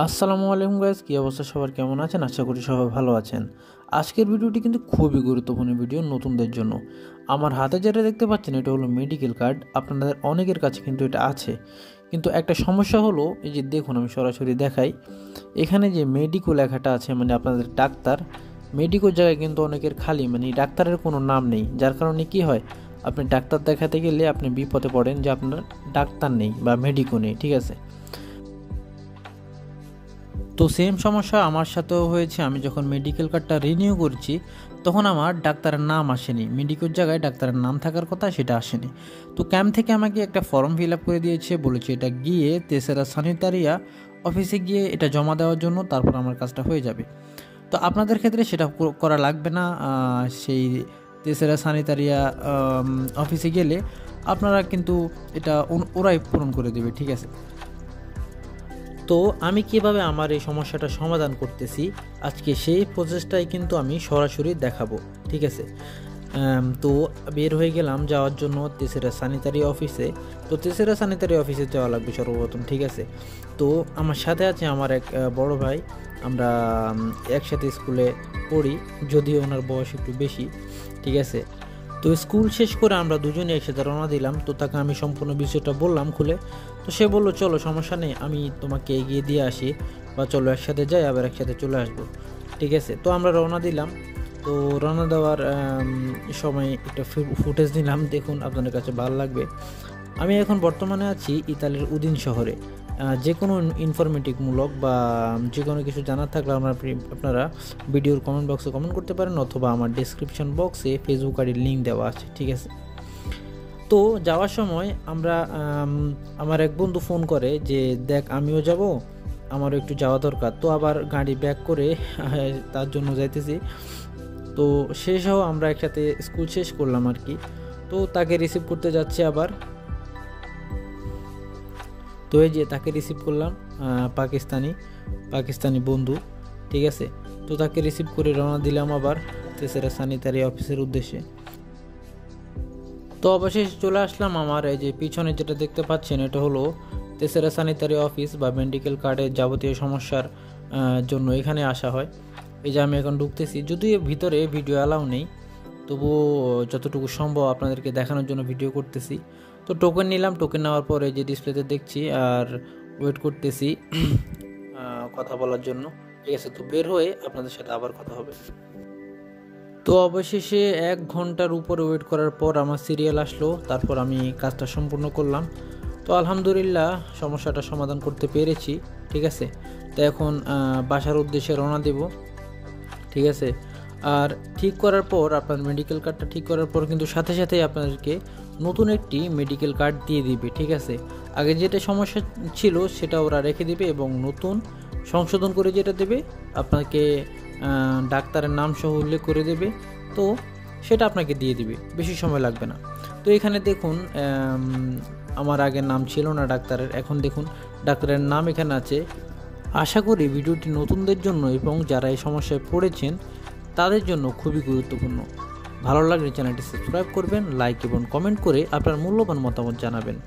আসসালামু আলাইকুম গাইস, কী অবস্থা সবার, কেমন আছেন? আশা করি সবাই ভালো আছেন। আজকের ভিডিওটি কিন্তু খুবই গুরুত্বপূর্ণ ভিডিও নতুনদের জন্য। আমার হাতে যেটা দেখতে পাচ্ছেন এটা হলো মেডিকেল কার্ড। আপনাদের অনেকের কাছে কিন্তু এটা আছে, কিন্তু একটা সমস্যা হলো এই যে দেখুন, আমি সরাসরি দেখাই। এখানে যে মেডিকো লেখাটা আছে মানে আপনাদের ডাক্তার, মেডিকোর জায়গায় কিন্তু অনেকের খালি, মানে ডাক্তারের কোনো নাম নেই। যার কারণে কি হয়, আপনি ডাক্তার দেখাতে গেলে আপনি বিপদে পড়েন যে আপনার ডাক্তার নেই বা মেডিকো নেই, ঠিক আছে? তো সেম সমস্যা আমার সাথেও হয়েছে। আমি যখন মেডিকেল কার্ডটা রিনিউ করছি তখন আমার ডাক্তারের নাম আসেনি, মেডিকেল জায়গায় ডাক্তারের নাম থাকার কথা সেটা আসেনি। তো ক্যাম্প থেকে আমাকে একটা ফর্ম ফিল আপ করে দিয়েছে, বলেছে এটা গিয়ে তেসরা সানিটারিয়া অফিসে গিয়ে এটা জমা দেওয়ার জন্য, তারপর আমার কাজটা হয়ে যাবে। তো আপনাদের ক্ষেত্রে সেটা করা লাগবে না। সেই তেসরা সানিটারিয়া অফিসে গেলে আপনারা কিন্তু এটা ওরাই পূরণ করে দেবে, ঠিক আছে? তো আমি কিভাবে আমার এই সমস্যাটা সমাধান করতেছি আজকে সেই প্রসেসটাই কিন্তু আমি সরাসরি দেখাবো, ঠিক আছে? তো বের হয়ে গেলাম যাওয়ার জন্য তেসরা স্যানিটারি অফিসে। তো তেসরা স্যানিটারি অফিসে যাওয়া লাগবে সর্বপ্রথম, ঠিক আছে? তো আমার সাথে আছে আমার এক বড় ভাই, আমরা একসাথে স্কুলে পড়ি, যদিও ওনার বয়স একটু বেশি, ঠিক আছে? তো স্কুল শেষ করে আমরা দুজনে একসাথে রওনা দিলাম। তো তাকে আমি সম্পূর্ণ বিষয়টা বললাম খুলে। তো সে বললো চলো সমস্যা নেই, আমি তোমাকে এগিয়ে দিয়ে আসি, বা চলো একসাথে যাই আবার একসাথে চলে আসবো, ঠিক আছে? তো আমরা রওনা দিলাম। তো রওনা দেওয়ার সময় একটা ফুটেজ নিলাম, দেখুন আপনাদের কাছে ভালো লাগবে। আমি এখন বর্তমানে আছি ইতালির উদিন শহরে। যে কোনো ইনফরমেটিভমূলক বা যে কোনো কিছু জানার থাকলে আপনারা ভিডিওর কমেন্ট বক্সে কমেন্ট করতে পারেন, অথবা আমার ডেসক্রিপশন বক্সে ফেসবুক আইডির লিঙ্ক দেওয়া আছে, ঠিক আছে? তো যাওয়ার সময় আমরা আমার এক বন্ধু ফোন করে যে দেখ আমিও যাব, আমারও একটু যাওয়া দরকার। তো আবার গাড়ি ব্যাক করে তার জন্য যাইতেছি। তো শেষও আমরা একসাথে স্কুল শেষ করলাম আর কি। তো তাকে রিসিভ করতে যাচ্ছি আবার। তো এই যে তাকে রিসিভ করলাম, পাকিস্তানি বন্ধু, ঠিক আছে? তো তাকে রিসিভ করে রওনা দিলাম আবার তেসরা স্যানিটারি অফিসের উদ্দেশ্যে। তো অবশেষে চলে আসলাম। আমার এই যে পিছনে যেটা দেখতে পাচ্ছেন এটা হলো তেসরা স্যানিটারি অফিস বা মেডিকেল কার্ডের যাবতীয় সমস্যার জন্য এখানে আসা হয়। এই যে আমি এখন ঢুকতেছি, যদিও ভিতরে ভিডিও অ্যালাউ নেই, তবুও যতটুকু সম্ভব আপনাদেরকে দেখানোর জন্য ভিডিও করতেছি। তো টোকেন নিলাম, টোকেন নেওয়ার পরে যে ডিসপ্লেতে দেখছি আর ওয়েট করতেছি কথা বলার জন্য, ঠিক আছে? তো বের হয়ে আপনাদের সাথে আবার কথা হবে। তো অবশেষে 1 ঘন্টার উপরে ওয়েট করার পর আমার সিরিয়াল আসলো, তারপর আমি কাজটা সম্পূর্ণ করলাম। তো আলহামদুলিল্লাহ সমস্যাটা সমাধান করতে পেরেছি, ঠিক আছে? তো এখন বাসার উদ্দেশ্যে রওনা দেব, ঠিক আছে? আর ঠিক করার পর আপনার মেডিকেল কার্ডটা ঠিক করার পর কিন্তু সাথে সাথেই আপনাদেরকে নতুন একটি মেডিকেল কার্ড দিয়ে দিবে, ঠিক আছে? আগে যেটা সমস্যা ছিল সেটা ওরা রেখে দিবে এবং নতুন সংশোধন করে যেটা দেবে আপনাকে ডাক্তারের নাম সহ উল্লেখ করে দেবে। তো সেটা আপনাকে দিয়ে দিবে, বেশি সময় লাগবে না। তো এখানে দেখুন আমার আগের নাম ছিল না ডাক্তারের, এখন দেখুন ডাক্তারের নাম এখানে আছে। আশা করি ভিডিওটি নতুনদের জন্য এবং যারা এই সমস্যায় পড়েছেন তাদের জন্য খুবই গুরুত্বপূর্ণ। ভালো লাগলে চ্যানেলটি সাবস্ক্রাইব করবেন, লাইক এবং কমেন্ট করে আপনার মূল্যবান মতামত জানাবেন।